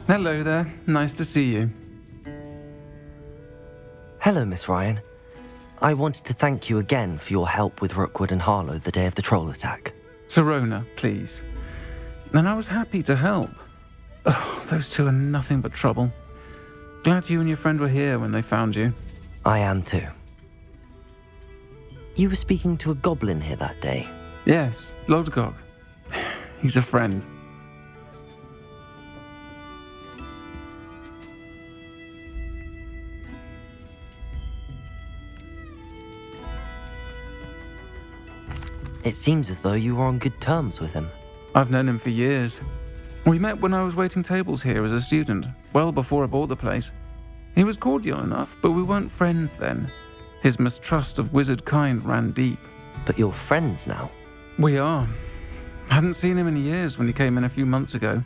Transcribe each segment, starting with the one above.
Hello there. Nice to see you. Hello, Miss Ryan. I wanted to thank you again for your help with Rookwood and Harlow the day of the troll attack. Sirona, please. And I was happy to help. Oh, those two are nothing but trouble. Glad you and your friend were here when they found you. I am too. You were speaking to a goblin here that day. Yes, Lodgok. He's a friend. It seems as though you were on good terms with him. I've known him for years. We met when I was waiting tables here as a student, well before I bought the place. He was cordial enough, but we weren't friends then. His mistrust of wizard kind ran deep. But you're friends now. We are. Hadn't seen him in years when he came in a few months ago.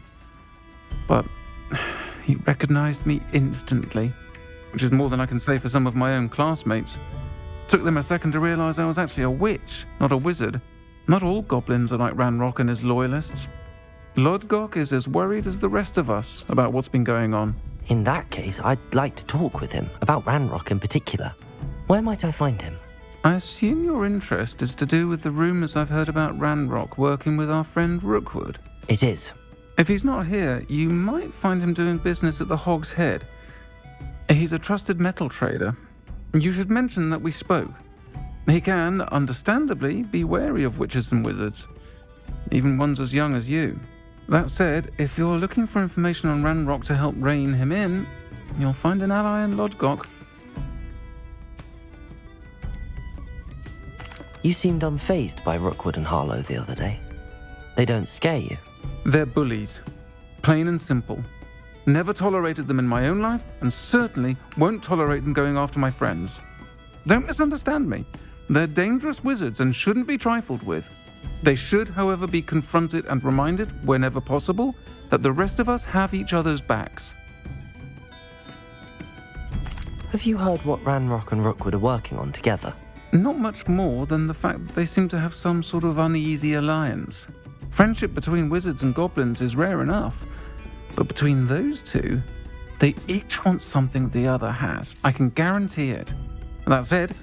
But he recognized me instantly, which is more than I can say for some of my own classmates. Took them a second to realize I was actually a witch, not a wizard. Not all goblins are like Ranrock and his loyalists. Lodgok is as worried as the rest of us about what's been going on. In that case, I'd like to talk with him, about Ranrock in particular. Where might I find him? I assume your interest is to do with the rumors I've heard about Ranrock working with our friend Rookwood. It is. If he's not here, you might find him doing business at the Hog's Head. He's a trusted metal trader. You should mention that we spoke. He can, understandably, be wary of witches and wizards, even ones as young as you. That said, if you're looking for information on Ranrock to help rein him in, you'll find an ally in Lodgok. You seemed unfazed by Rookwood and Harlow the other day. They don't scare you. They're bullies. Plain and simple. Never tolerated them in my own life, and certainly won't tolerate them going after my friends. Don't misunderstand me. They're dangerous wizards and shouldn't be trifled with. They should, however, be confronted and reminded, whenever possible, that the rest of us have each other's backs. Have you heard what Ranrock and Rookwood are working on together? Not much more than the fact that they seem to have some sort of uneasy alliance. Friendship between wizards and goblins is rare enough, but between those two, they each want something the other has. I can guarantee it. That said,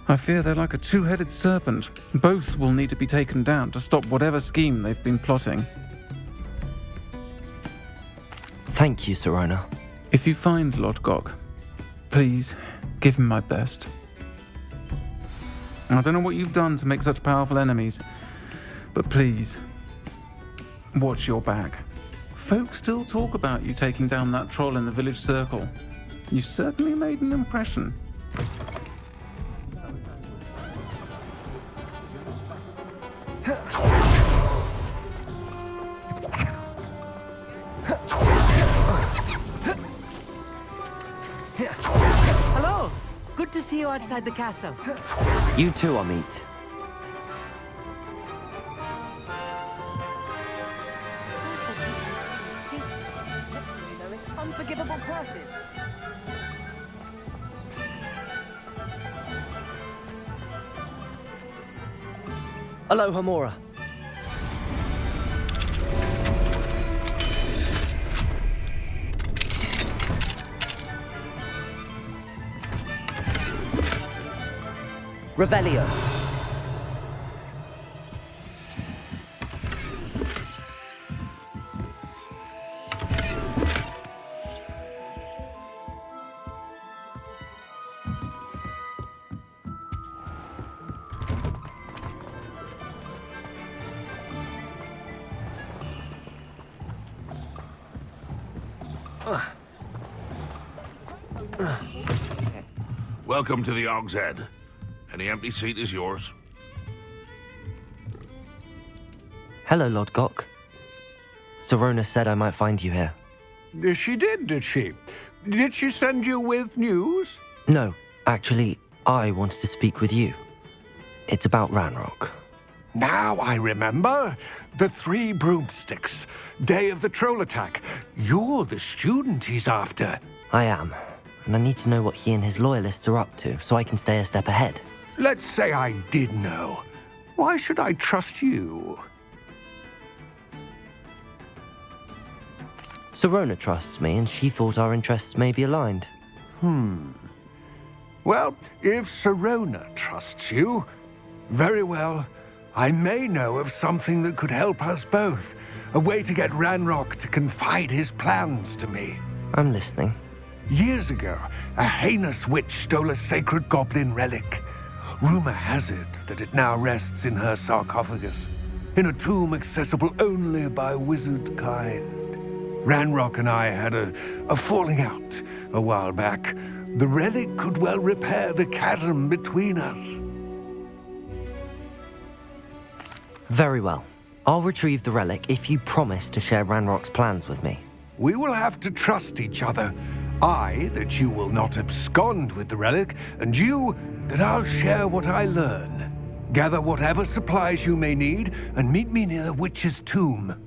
I fear they're like a two-headed serpent. Both will need to be taken down to stop whatever scheme they've been plotting. Thank you, Sirona. If you find Lodgok, please give him my best. I don't know what you've done to make such powerful enemies, but please, watch your back. Folk still talk about you taking down that troll in the village circle. You certainly made an impression. Hello! Good to see you outside the castle. You too, Amit. Unforgivable curses. Hello, Hamora. Revelio. Welcome to the Hog's Head. Any empty seat is yours. Hello, Lodgok. Sirona said I might find you here. She did she? Did she send you with news? No, actually, I wanted to speak with you. It's about Ranrock. Now I remember. The 3 broomsticks. Day of the troll attack. You're the student he's after. I am, and I need to know what he and his loyalists are up to so I can stay a step ahead. Let's say I did know. Why should I trust you? Serona trusts me, and she thought our interests may be aligned. Well, if Serona trusts you, very well. I may know of something that could help us both. A way to get Ranrock to confide his plans to me. I'm listening. Years ago, a heinous witch stole a sacred goblin relic. Rumor has it that it now rests in her sarcophagus, in a tomb accessible only by wizard kind. Ranrock and I had a falling out a while back. The relic could well repair the chasm between us. Very well. I'll retrieve the relic if you promise to share Ranrock's plans with me. We will have to trust each other. I, that you will not abscond with the relic, and you, that I'll share what I learn. Gather whatever supplies you may need, and meet me near the witch's tomb.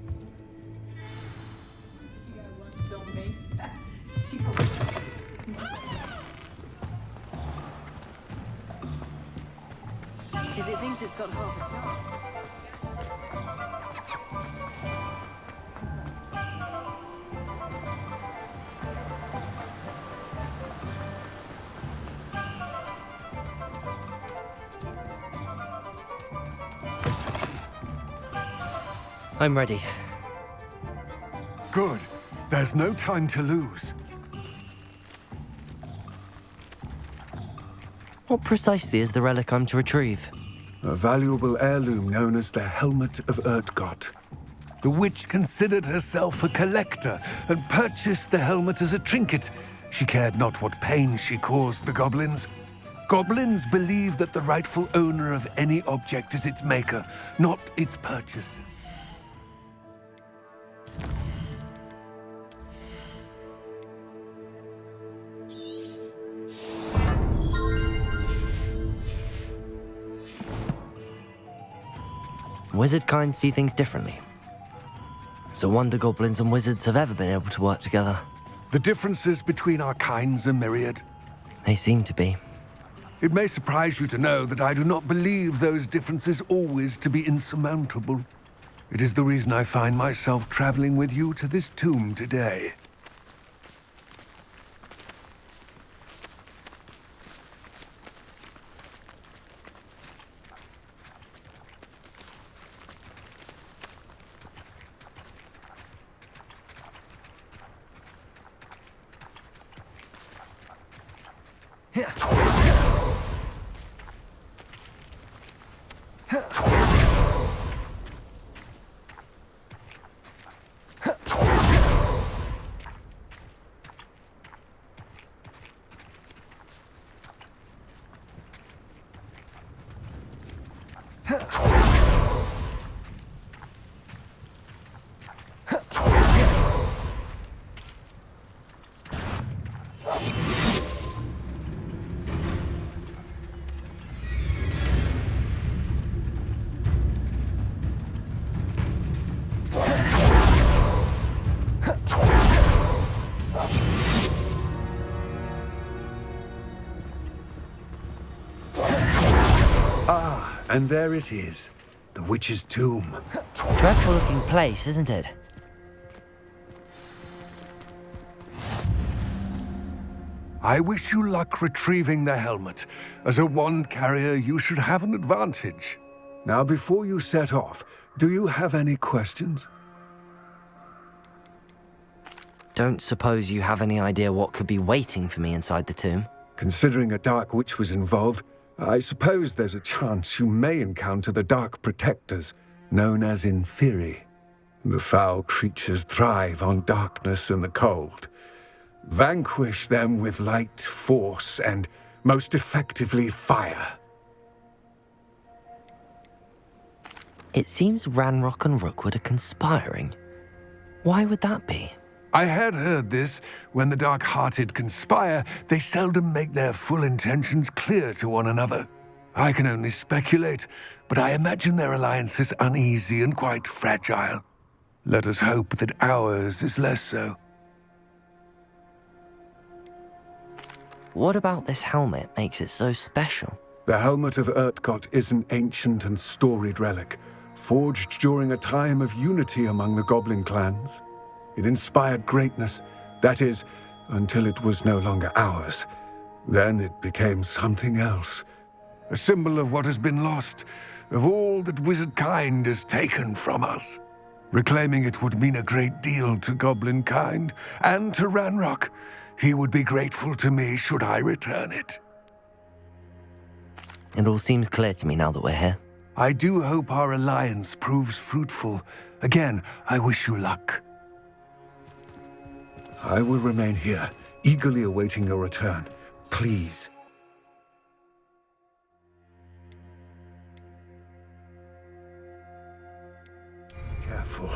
If it thinks it's got half a chance. I'm ready. Good. There's no time to lose. What precisely is the relic I'm to retrieve? A valuable heirloom known as the Helmet of Urtgott. The witch considered herself a collector and purchased the helmet as a trinket. She cared not what pain she caused the goblins. Goblins believe that the rightful owner of any object is its maker, not its purchaser. Wizard kind see things differently. It's a wonder goblins and wizards have ever been able to work together. The differences between our kinds are myriad. They seem to be. It may surprise you to know that I do not believe those differences always to be insurmountable. It is the reason I find myself traveling with you to this tomb today. And there it is, the witch's tomb. Dreadful looking place, isn't it? I wish you luck retrieving the helmet. As a wand carrier, you should have an advantage. Now, before you set off, do you have any questions? Don't suppose you have any idea what could be waiting for me inside the tomb? Considering a dark witch was involved, I suppose there's a chance you may encounter the Dark Protectors, known as Inferi. The foul creatures thrive on darkness and the cold. Vanquish them with light, force, and, most effectively, fire. It seems Ranrock and Rookwood are conspiring. Why would that be? I had heard this. When the dark-hearted conspire, they seldom make their full intentions clear to one another. I can only speculate, but I imagine their alliance is uneasy and quite fragile. Let us hope that ours is less so. What about this helmet makes it so special? The Helmet of Urtgott is an ancient and storied relic, forged during a time of unity among the goblin clans. It inspired greatness. That is, until it was no longer ours. Then it became something else. A symbol of what has been lost, of all that wizard kind has taken from us. Reclaiming it would mean a great deal to goblin kind, and to Ranrock. He would be grateful to me should I return it. It all seems clear to me now that we're here. I do hope our alliance proves fruitful. Again, I wish you luck. I will remain here, eagerly awaiting your return. Please. Careful.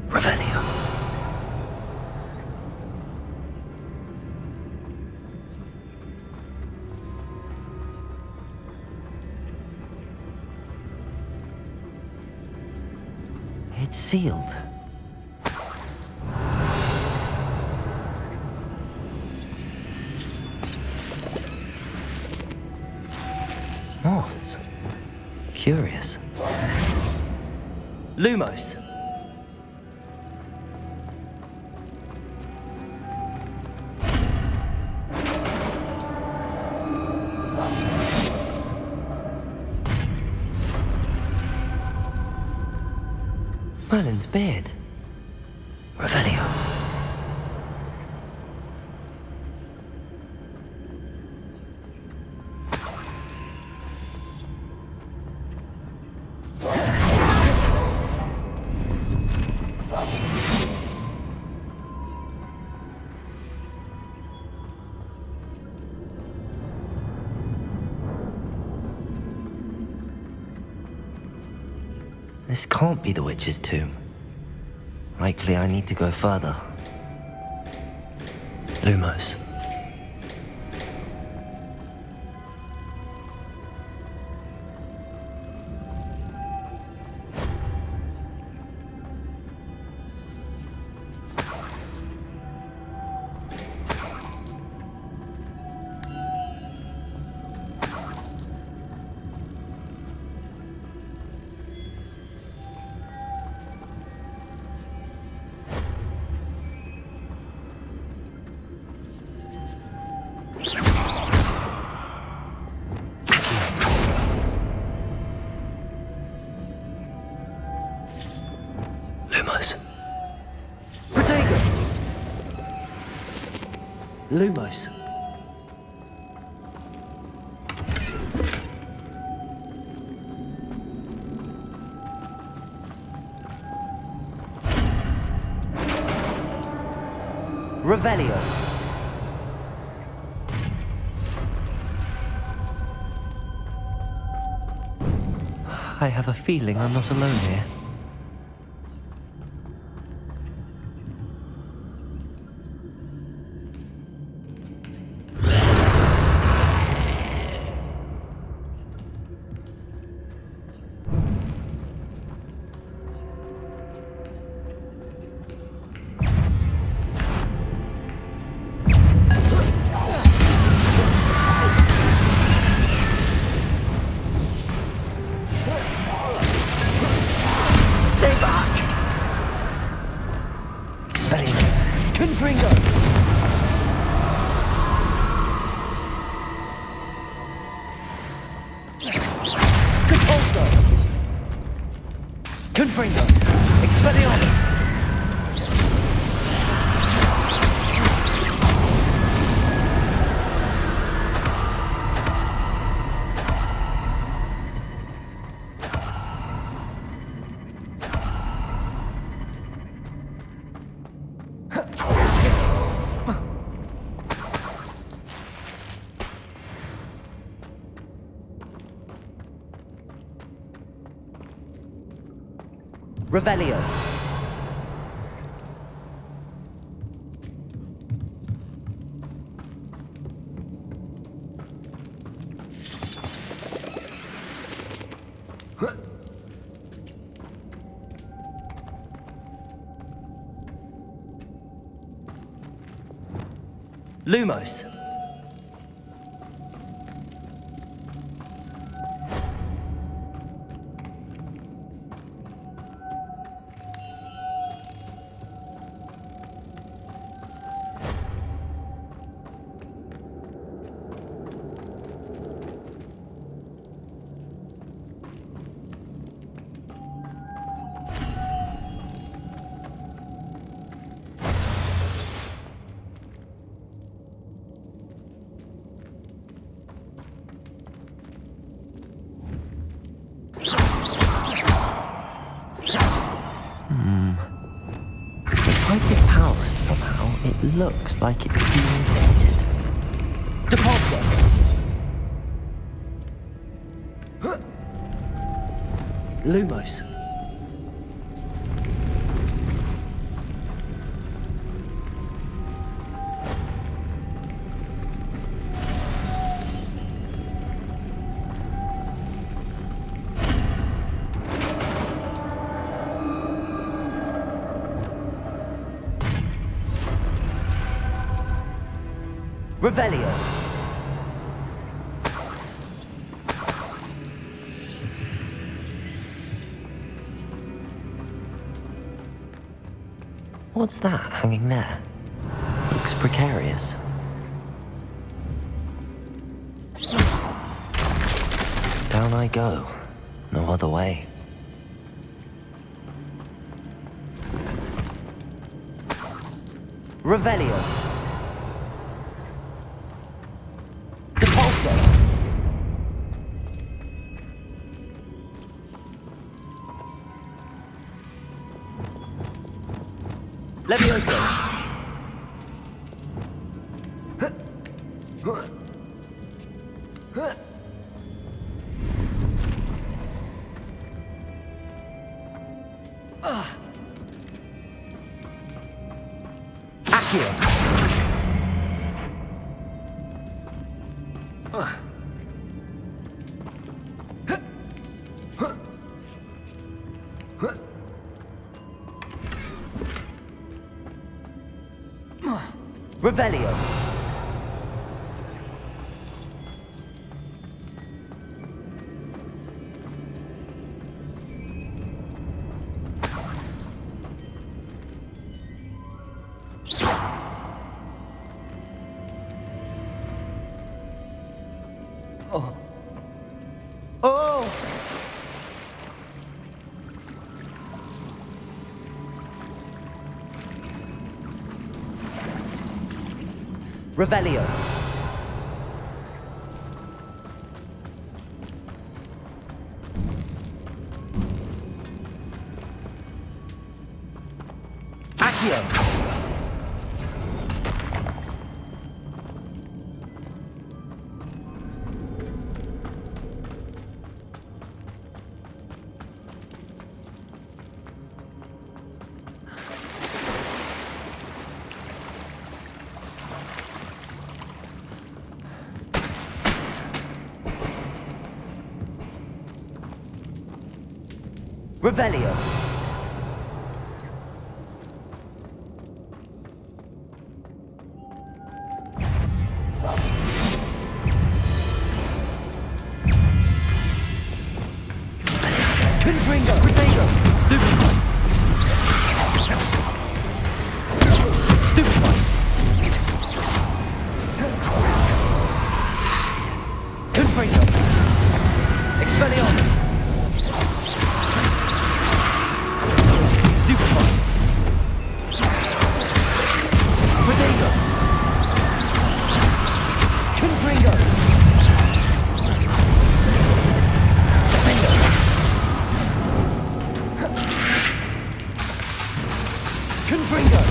Revelio. It's sealed. Moths. Curious. Lumos. Merlin's beard. Revelio. This can't be the witch's tomb. Likely I need to go further. Lumos. Lumos. Revelio. I have a feeling I'm not alone here. Revelio. Lumos. If I could power it somehow, it looks like it could be rotated. Depulsor! Lumos. Revelio. What's that hanging there? Looks precarious. Down I go. No other way. Revelio. Depulsor. Levioso. Accio. Revelio. Oh. Oh! Revelio. Accio. Revelio. Confringo. Potato. Stupefy. Stupefy. Confringo. Expelliarmus. Stupefy. Potato. Confringo. Defendo. Confringo.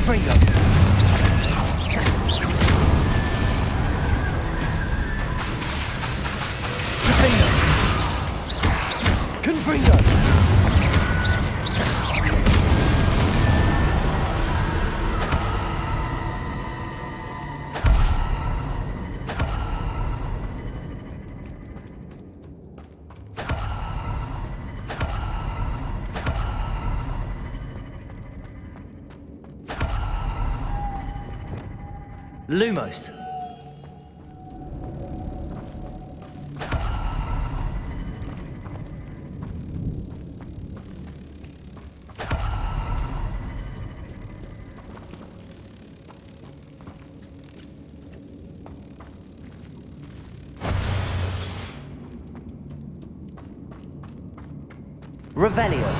Confringo! Confringo! Lumos. Revelio.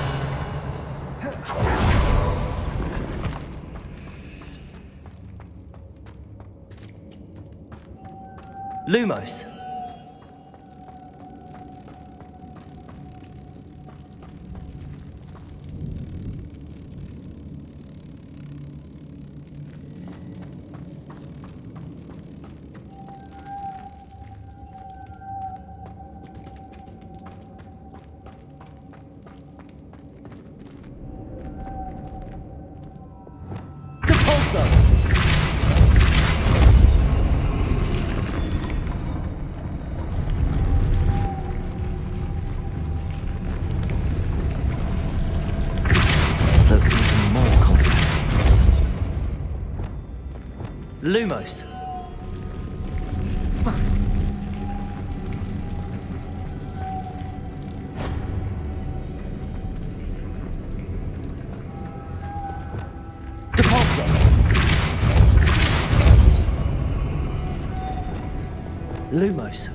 Lumos. This looks even more complex. Lumos. Depulso. Lumos.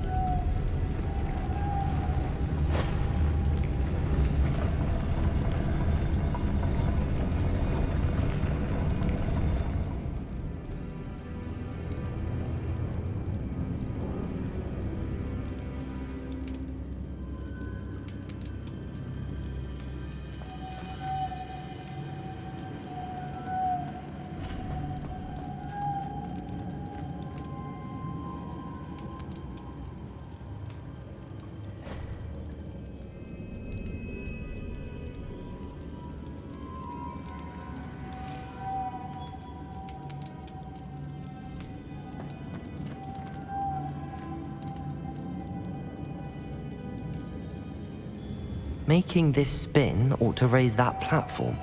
Making this spin ought to raise that platform.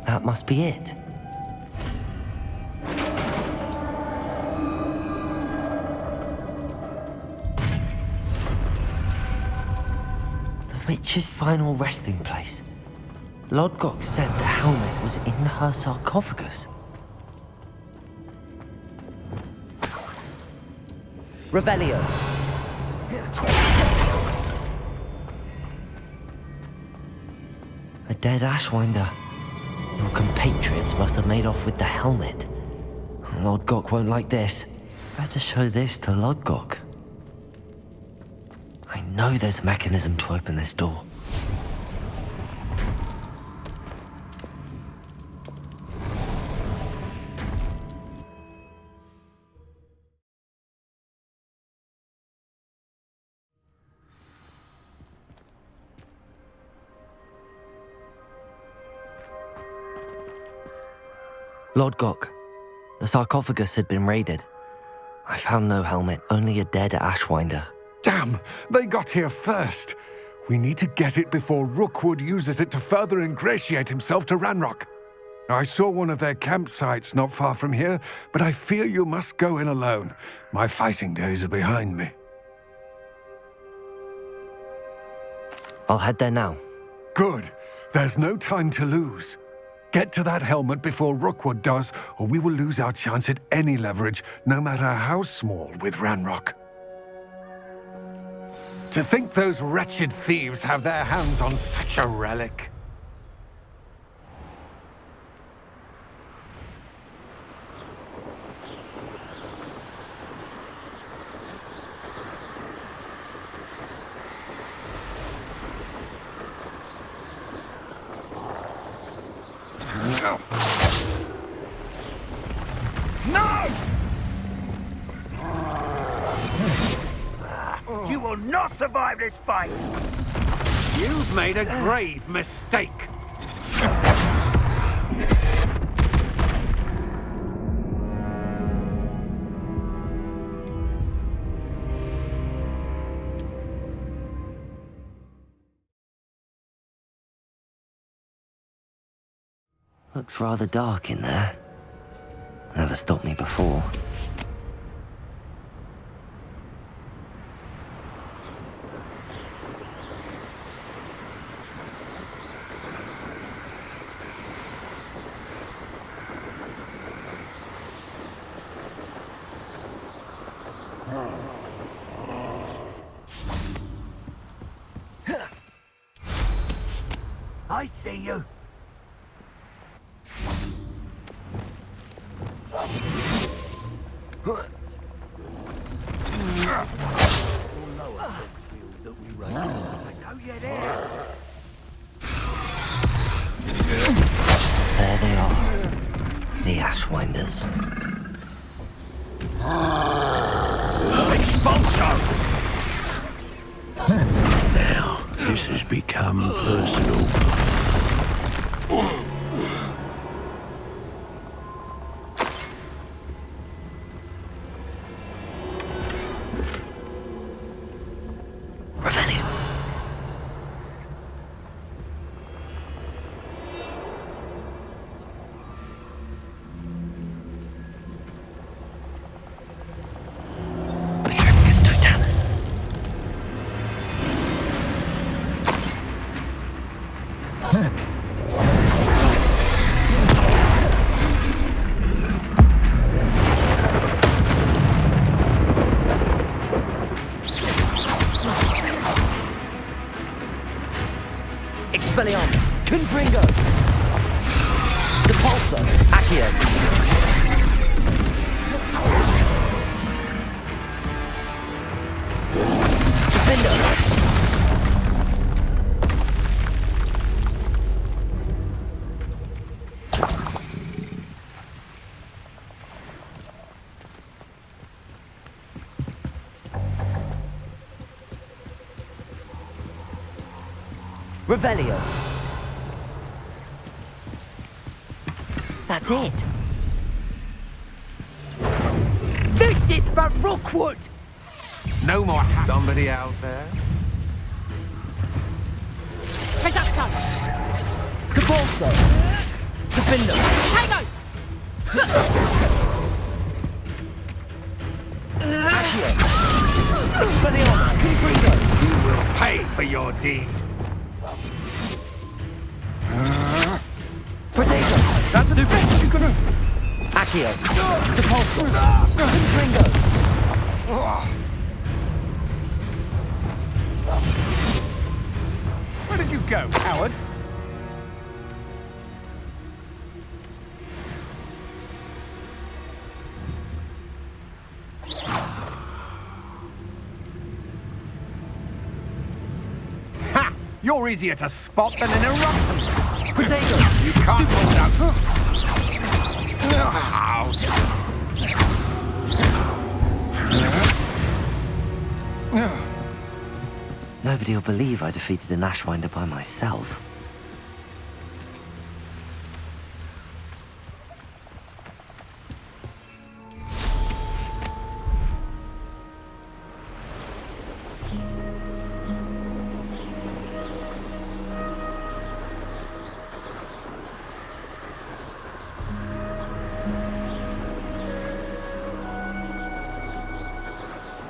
That must be it. The witch's final resting place. Lodgok said the helmet was in her sarcophagus. Revelio. A dead Ashwinder. Your compatriots must have made off with the helmet. Lodgok won't like this. Better show this to Lodgok. I know there's a mechanism to open this door. Lodgok, the sarcophagus had been raided. I found no helmet, only a dead Ashwinder. Damn! They got here first! We need to get it before Rookwood uses it to further ingratiate himself to Ranrock. I saw one of their campsites not far from here, but I fear you must go in alone. My fighting days are behind me. I'll head there now. Good. There's no time to lose. Get to that helmet before Rookwood does, or we will lose our chance at any leverage, no matter how small, with Ranrock. To think those wretched thieves have their hands on such a relic. survive this fight. You've made a grave mistake. Looks rather dark in there. Never stopped me before. I see you. There they are. The Ashwinders. Expulso! Now, this has become personal. Revelio. Petrificus totalis. Expelliarmus, Confringo, Depulso, Accio, Defendo, Revelio. That's it. This is for Rookwood! No more. Somebody out there? Reducto! Depulso, Defendo, Tango! Accio, Expelliarmus, Confringo, You will pay for your deed. Protego, That's the best you can do. Accio, Depulso, Confringo. Where did you go, coward? Ha! You're easier to spot than an eruptant. Protego, You can't hold out. Nobody will believe I defeated an Ashwinder by myself.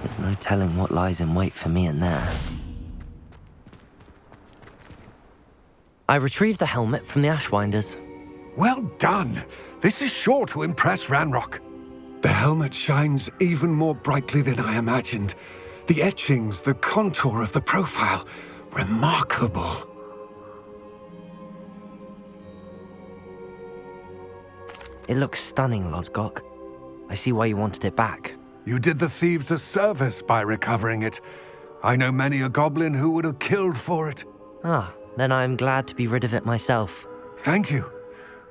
There's no telling what lies in wait for me in there. I retrieved the helmet from the Ashwinders. Well done. This is sure to impress Ranrock. The helmet shines even more brightly than I imagined. The etchings, the contour of the profile, remarkable. It looks stunning, Lodgok. I see why you wanted it back. You did the thieves a service by recovering it. I know many a goblin who would have killed for it. Ah, then I'm glad to be rid of it myself. Thank you.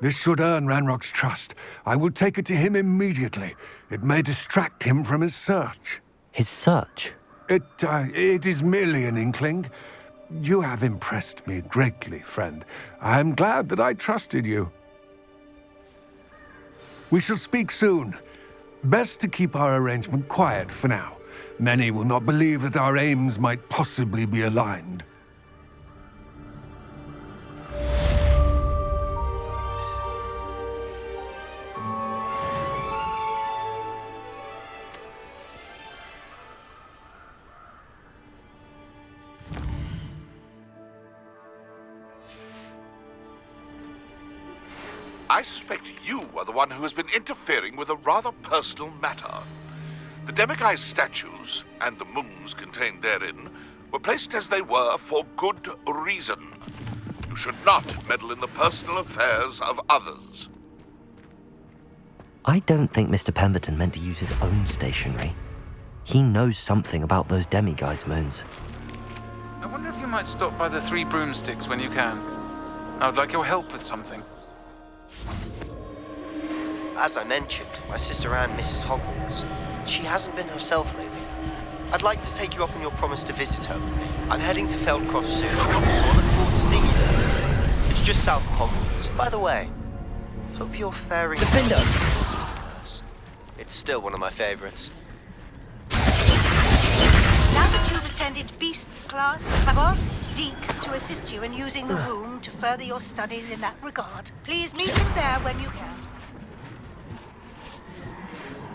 This should earn Ranrock's trust. I will take it to him immediately. It may distract him from his search. His search? It is merely an inkling. You have impressed me greatly, friend. I'm glad that I trusted you. We shall speak soon. Best to keep our arrangement quiet for now. Many will not believe that our aims might possibly be aligned. I suspect you are the one who has been interfering with a rather personal matter. The Demiguise statues, and the moons contained therein, were placed as they were for good reason. You should not meddle in the personal affairs of others. I don't think Mr. Pemberton meant to use his own stationery. He knows something about those Demiguise moons. I wonder if you might stop by the Three Broomsticks when you can. I would like your help with something. As I mentioned, my sister Anne misses Hogwarts. She hasn't been herself lately. I'd like to take you up on your promise to visit her with me. I'm heading to Feldcroft soon, so I look forward to seeing you there. It's just south of Hogwarts. By the way, hope you're faring... Defender! It's still one of my favorites. Now that you've attended Beasts class, I've asked Deke to assist you in using the room to further your studies in that regard. Please meet him there when you can.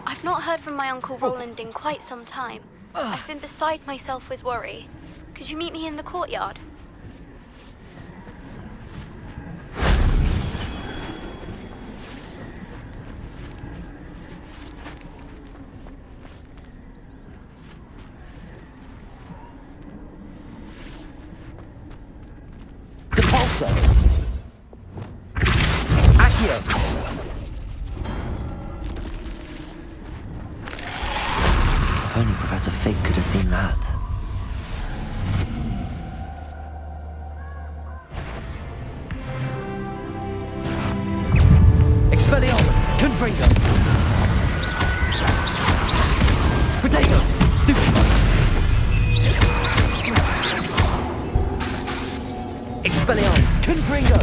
I've not heard from my Uncle Roland in quite some time. I've been beside myself with worry. Could you meet me in the courtyard? Depulso! Accio! If only Professor Fig could have seen that. Expelliarmus! Confringo! Protego! Stupid! Expelliarmus! Confringo!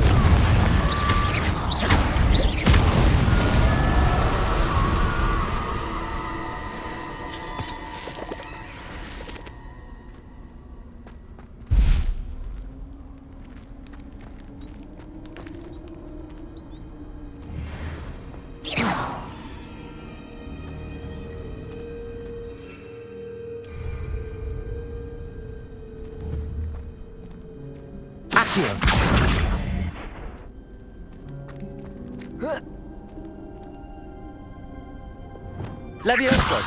Levioso!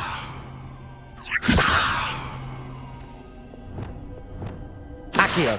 Accio!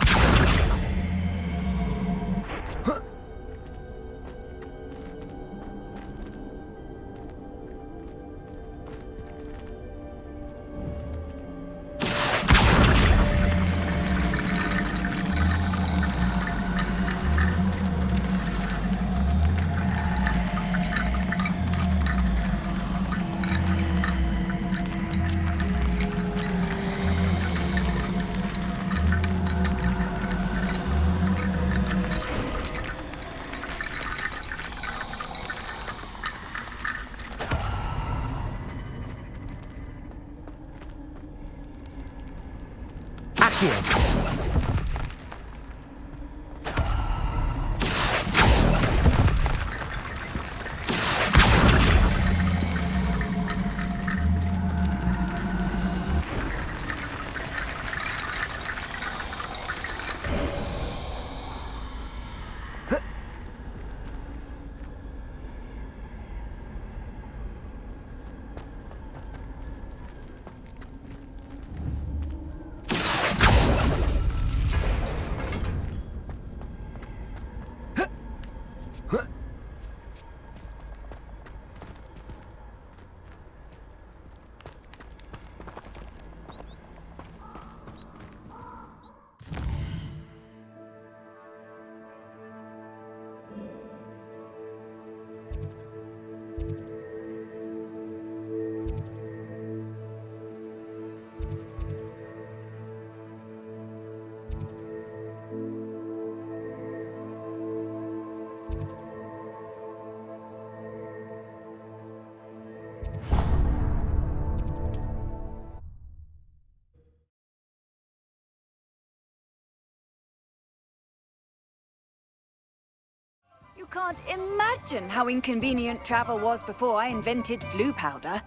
can't imagine how inconvenient travel was before I invented flu powder.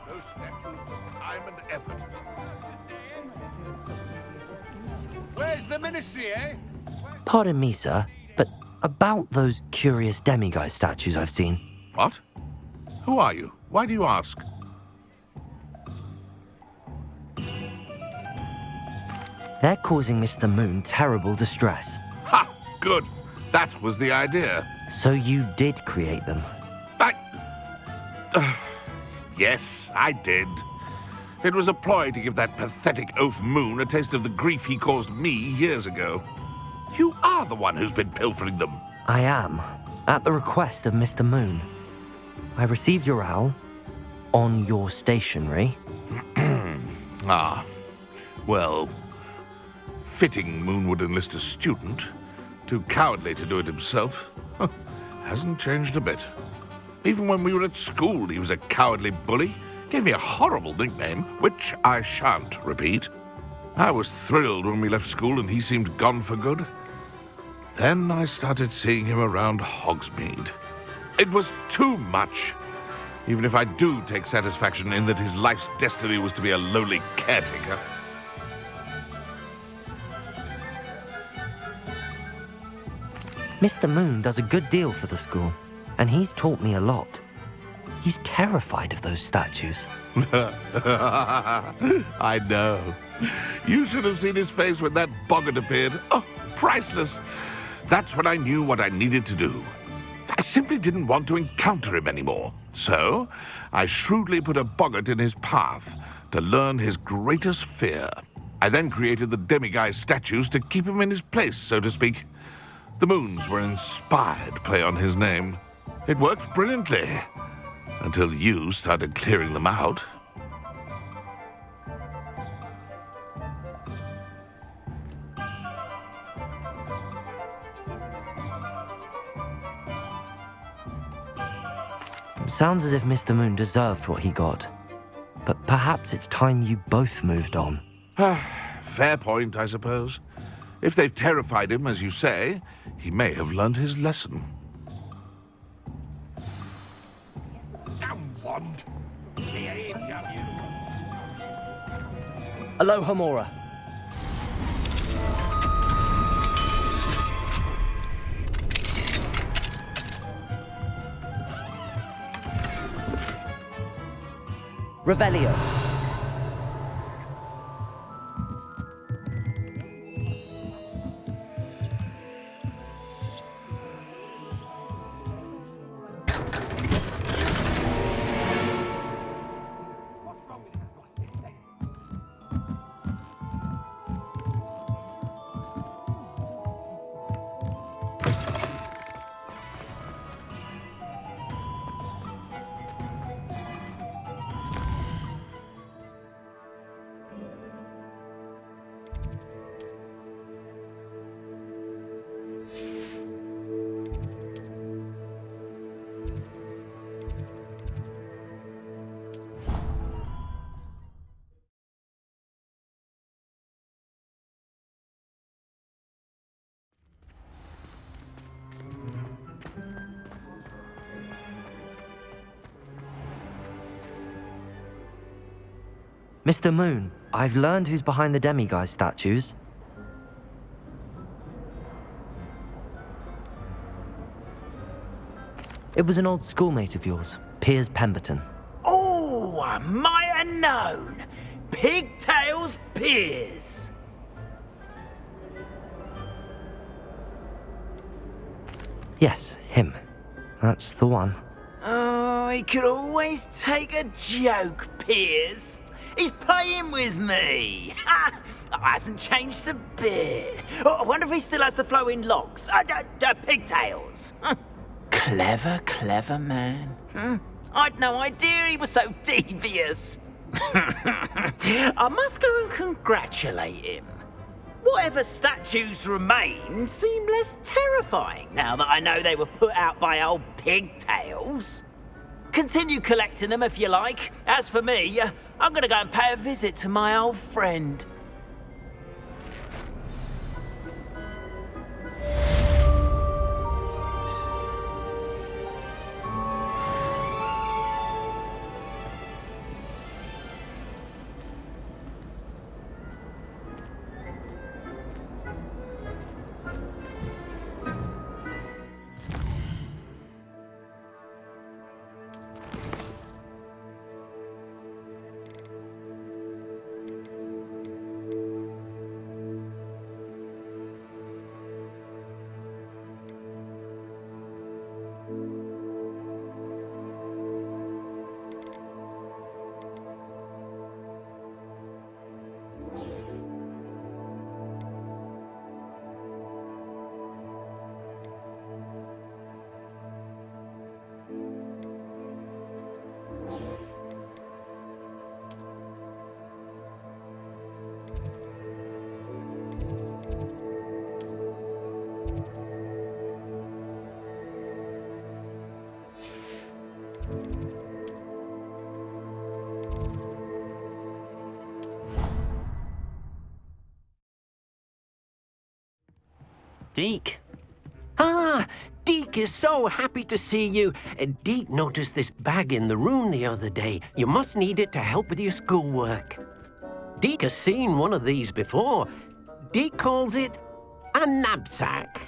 Those statues took time and effort. Where's the ministry, eh? Pardon me, sir, but about those curious demiguise statues I've seen. What? Who are you? Why do you ask? They're causing Mr. Moon terrible distress. Ha! Good. That was the idea. So you did create them? Yes, I did. It was a ploy to give that pathetic oaf Moon a taste of the grief he caused me years ago. You are the one who's been pilfering them. I am, at the request of Mr. Moon. I received your owl on your stationery. Ah, well, fitting Moon would enlist a student. Too cowardly to do it himself. Hasn't changed a bit. Even when we were at school, he was a cowardly bully. Gave me a horrible nickname, which I shan't repeat. I was thrilled when we left school and he seemed gone for good. Then I started seeing him around Hogsmeade. It was too much. Even if I do take satisfaction in that his life's destiny was to be a lowly caretaker. Mr. Moon does a good deal for the school, and he's taught me a lot. He's terrified of those statues. I know. You should have seen his face when that boggart appeared. Oh, priceless. That's when I knew what I needed to do. I simply didn't want to encounter him anymore. So, I shrewdly put a boggart in his path to learn his greatest fear. I then created the demiguise statues to keep him in his place, so to speak. The moons were an inspired play on his name. It worked brilliantly, until you started clearing them out. Sounds as if Mr. Moon deserved what he got. But perhaps it's time you both moved on. Fair point, I suppose. If they've terrified him, as you say, he may have learned his lesson. Aloha Mora. Revelio. Mr. Moon, I've learned who's behind the demiguise statues. It was an old schoolmate of yours, Piers Pemberton. Oh, I might have known. Pigtails Piers. Yes, him. That's the one. Oh, he could always take a joke, Piers. He's playing with me. Ha! Hasn't changed a bit. I wonder if he still has the flowing locks. Pigtails. Clever, clever man. I'd no idea he was so devious. I must go and congratulate him. Whatever statues remain seem less terrifying now that I know they were put out by old Pigtails. Continue collecting them if you like. As for me, I'm gonna go and pay a visit to my old friend. Deke. Ah, Deke is so happy to see you. Deke noticed this bag in the room the other day. You must need it to help with your schoolwork. Deke has seen one of these before. Deke calls it a knapsack.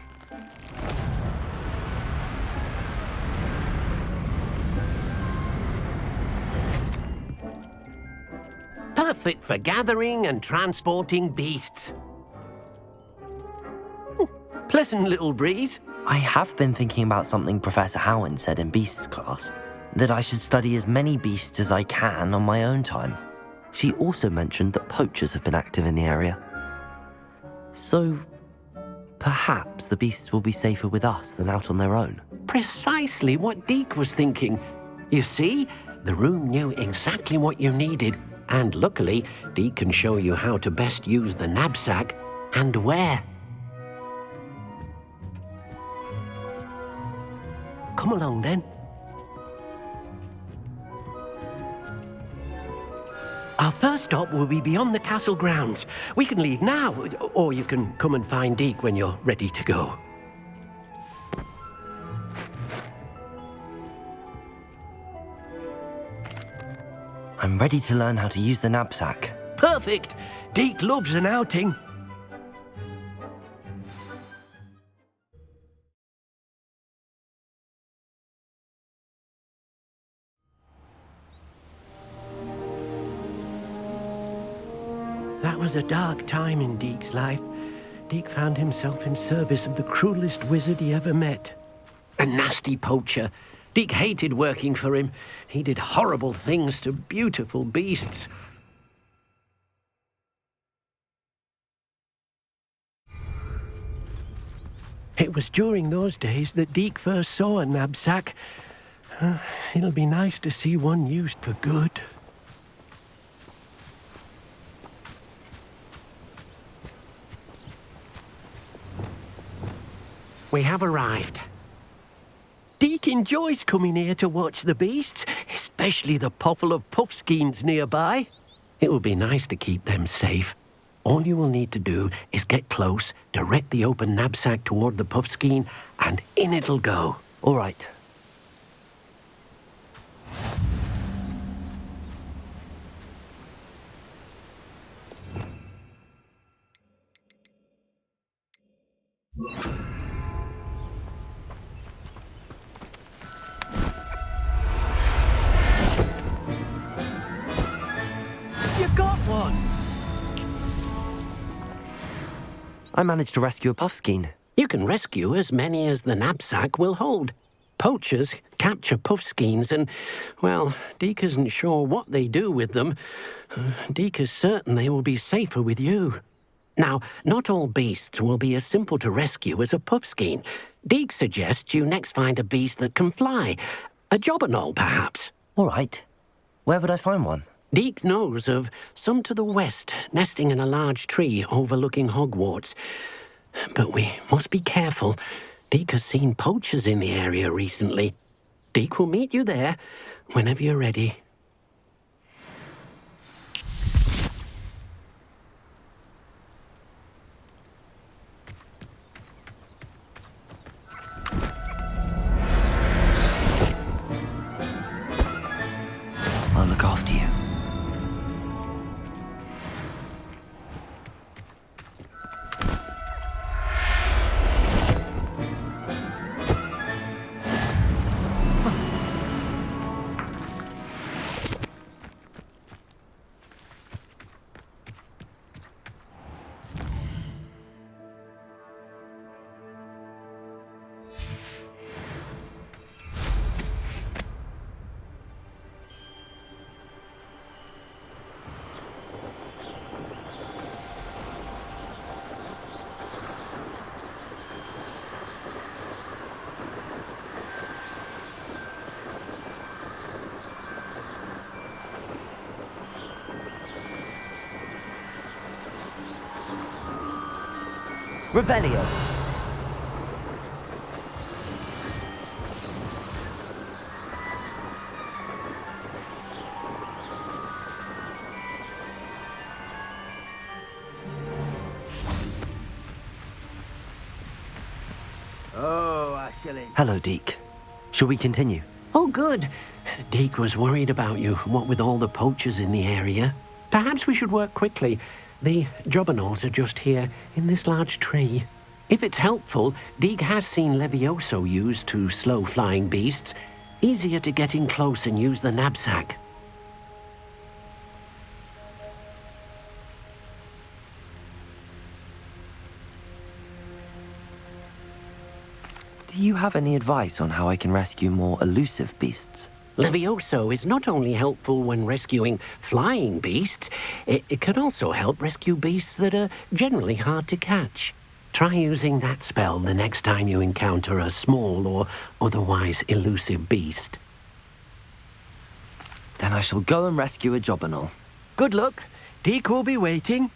Perfect for gathering and transporting beasts. Pleasant little breeze. I have been thinking about something Professor Howard said in Beasts class, that I should study as many beasts as I can on my own time. She also mentioned that poachers have been active in the area. So, perhaps the beasts will be safer with us than out on their own. Precisely what Deke was thinking. You see, the room knew exactly what you needed, and luckily, Deke can show you how to best use the knapsack and where. Come along, then. Our first stop will be beyond the castle grounds. We can leave now, or you can come and find Deke when you're ready to go. I'm ready to learn how to use the knapsack. Perfect! Deke loves an outing. That was a dark time in Deke's life. Deke found himself in service of the cruelest wizard he ever met. A nasty poacher. Deke hated working for him. He did horrible things to beautiful beasts. It was during those days that Deke first saw a knapsack. It'll be nice to see one used for good. We have arrived. Deke enjoys coming here to watch the beasts, especially the potful of puffskeins nearby. It will be nice to keep them safe. All you will need to do is get close, direct the open knapsack toward the puffskein, and in it'll go. All right. You got one! I managed to rescue a puffskein. You can rescue as many as the knapsack will hold. Poachers capture puffskeins and, well, Deke isn't sure what they do with them. Deke is certain they will be safer with you. Now, not all beasts will be as simple to rescue as a puffskein. Deke suggests you next find a beast that can fly. A jobberknoll, perhaps. All right. Where would I find one? Deke knows of some to the west, nesting in a large tree overlooking Hogwarts. But we must be careful. Deke has seen poachers in the area recently. Deke will meet you there. Whenever you're ready. I'll look after you. Revelio. Hello, Deke. Shall we continue? Oh, good. Deke was worried about you, what with all the poachers in the area. Perhaps we should work quickly. The jobberknolls are just here, in this large tree. If it's helpful, Deke has seen Levioso used to slow flying beasts. Easier to get in close and use the knapsack. Do you have any advice on how I can rescue more elusive beasts? Levioso is not only helpful when rescuing flying beasts, it can also help rescue beasts that are generally hard to catch. Try using that spell the next time you encounter a small or otherwise elusive beast. Then I shall go and rescue a jobberknoll. Good luck. Deke will be waiting.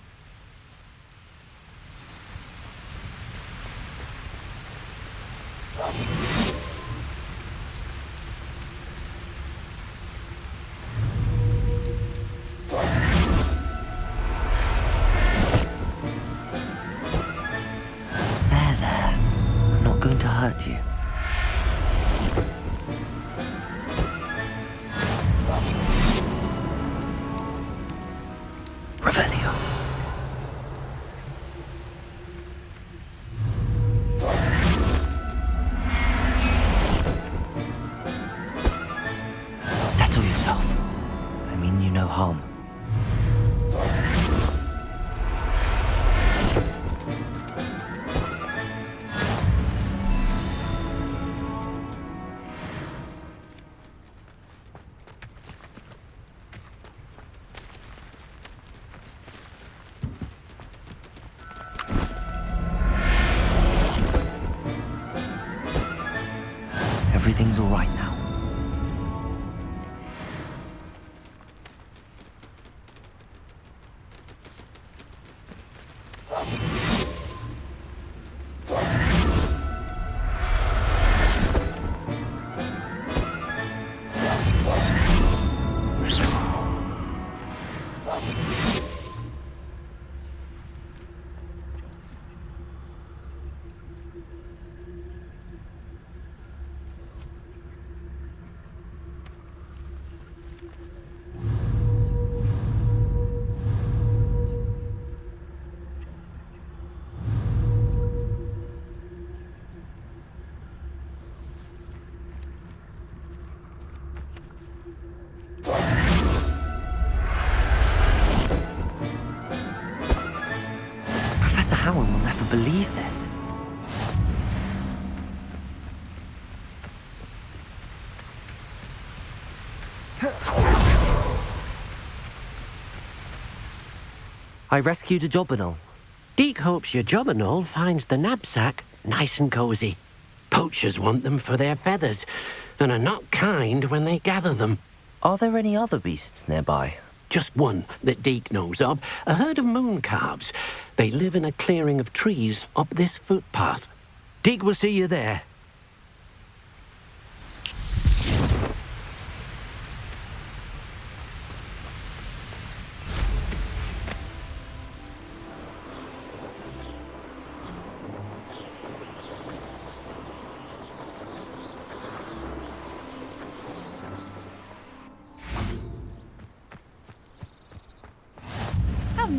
Going to hurt you. Revelio. Settle yourself. I mean you no harm. Everything's all right now. Professor Howard will never believe this. I rescued a jobberknoll. Deke hopes your jobberknoll finds the knapsack nice and cozy. Poachers want them for their feathers, and are not kind when they gather them. Are there any other beasts nearby? Just one that Deke knows of, a herd of moon calves. They live in a clearing of trees up this footpath. Deke will see you there.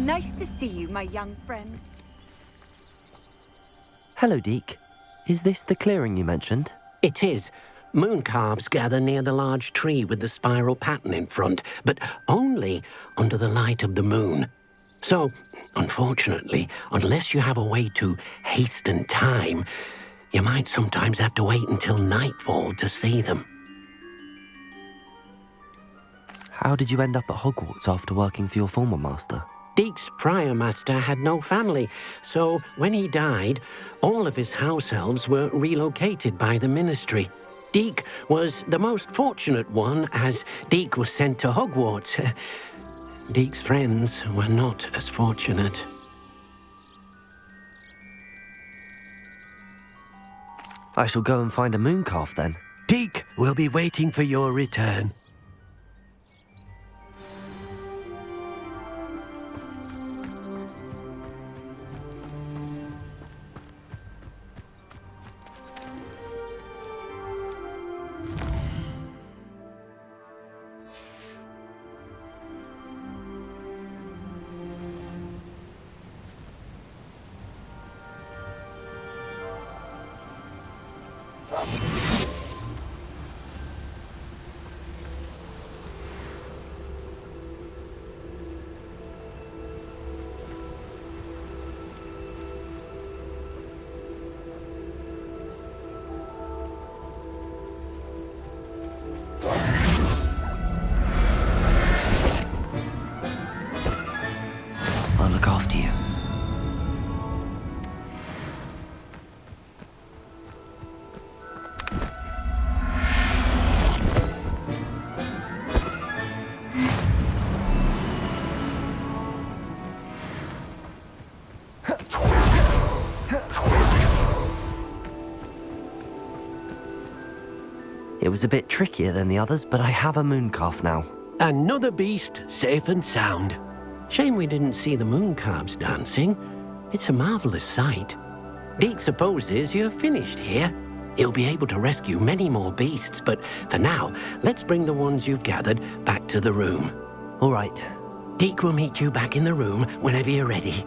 Nice to see you, my young friend. Hello, Deke. Is this the clearing you mentioned? It is. Moon calves gather near the large tree with the spiral pattern in front, but only under the light of the moon. So, unfortunately, unless you have a way to hasten time, you might sometimes have to wait until nightfall to see them. How did you end up at Hogwarts after working for your former master? Deke's prior master had no family, so when he died, all of his house elves were relocated by the ministry. Deke was the most fortunate one, as Deke was sent to Hogwarts. Deke's friends were not as fortunate. I shall go and find a moon calf then. Deke will be waiting for your return. I'll look after you. It was a bit trickier than the others, but I have a moon calf now. Another beast, safe and sound. Shame we didn't see the moon calves dancing. It's a marvelous sight. Deke supposes you're finished here. He'll be able to rescue many more beasts, but for now, let's bring the ones you've gathered back to the room. All right. Deke will meet you back in the room whenever you're ready.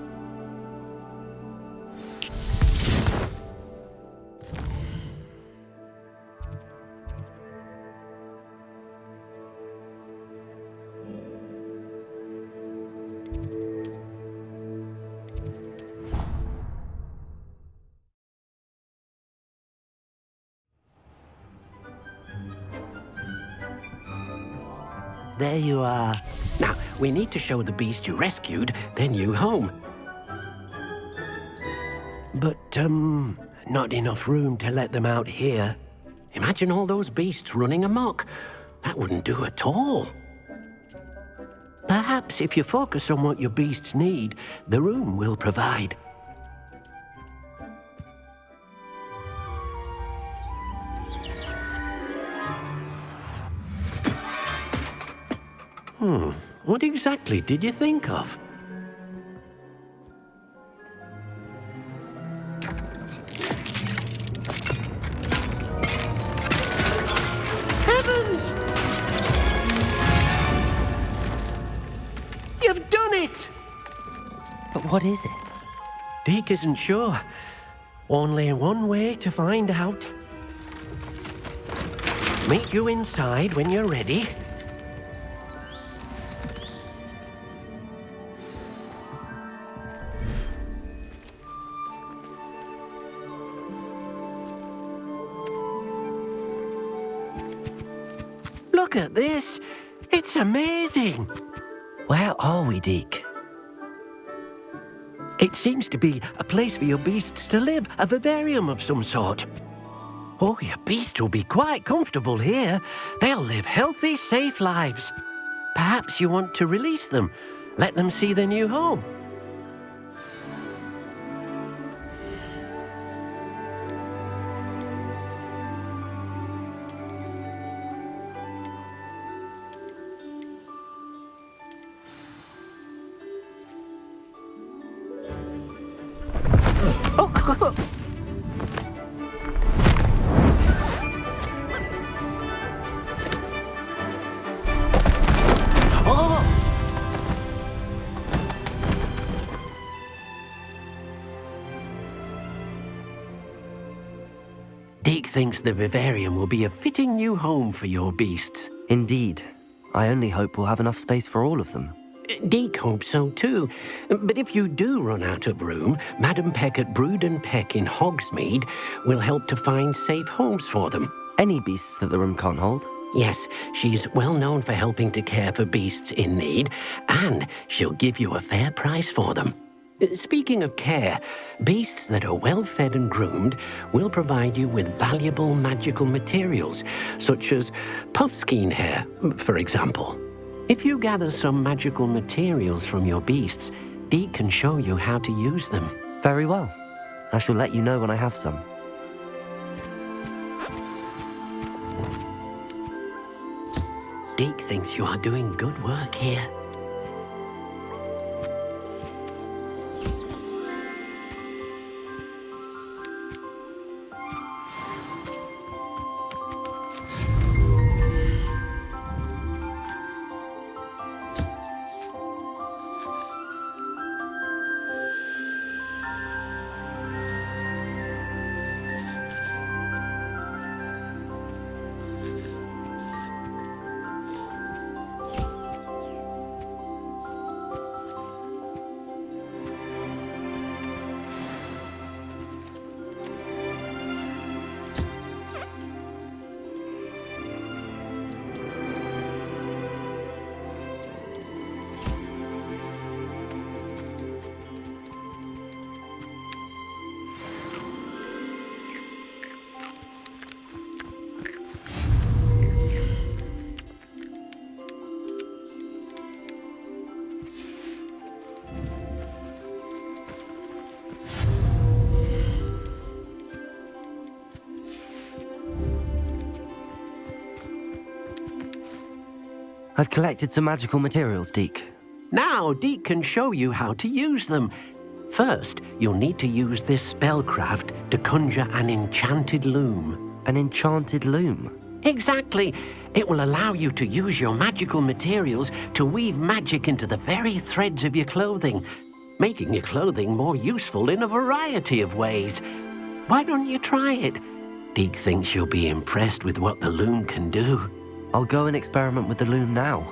There you are. Now, we need to show the beast you rescued their new home. But, not enough room to let them out here. Imagine all those beasts running amok. That wouldn't do at all. Perhaps if you focus on what your beasts need, the room will provide. What exactly did you think of? Heavens! You've done it! But what is it? Deke isn't sure. Only one way to find out. Meet you inside when you're ready. Look at this. It's amazing. Where are we, Deke? It seems to be a place for your beasts to live, a vivarium of some sort. Oh, your beasts will be quite comfortable here. They'll live healthy, safe lives. Perhaps you want to release them, let them see their new home. thinks the vivarium will be a fitting new home for your beasts. Indeed. I only hope we'll have enough space for all of them. Deke hopes so too. But if you do run out of room, Madam Peck at Brood and Peck in Hogsmeade will help to find safe homes for them. Any beasts that the room can't hold? Yes, she's well known for helping to care for beasts in need, and she'll give you a fair price for them. Speaking of care, beasts that are well fed and groomed will provide you with valuable magical materials, such as puffskein hair, for example. If you gather some magical materials from your beasts, Deke can show you how to use them. Very well. I shall let you know when I have some. Deke thinks you are doing good work here. I've collected some magical materials, Deke. Now Deke can show you how to use them. First, you'll need to use this spellcraft to conjure an enchanted loom. An enchanted loom? Exactly. It will allow you to use your magical materials to weave magic into the very threads of your clothing, making your clothing more useful in a variety of ways. Why don't you try it? Deke thinks you'll be impressed with what the loom can do. I'll go and experiment with the loom now.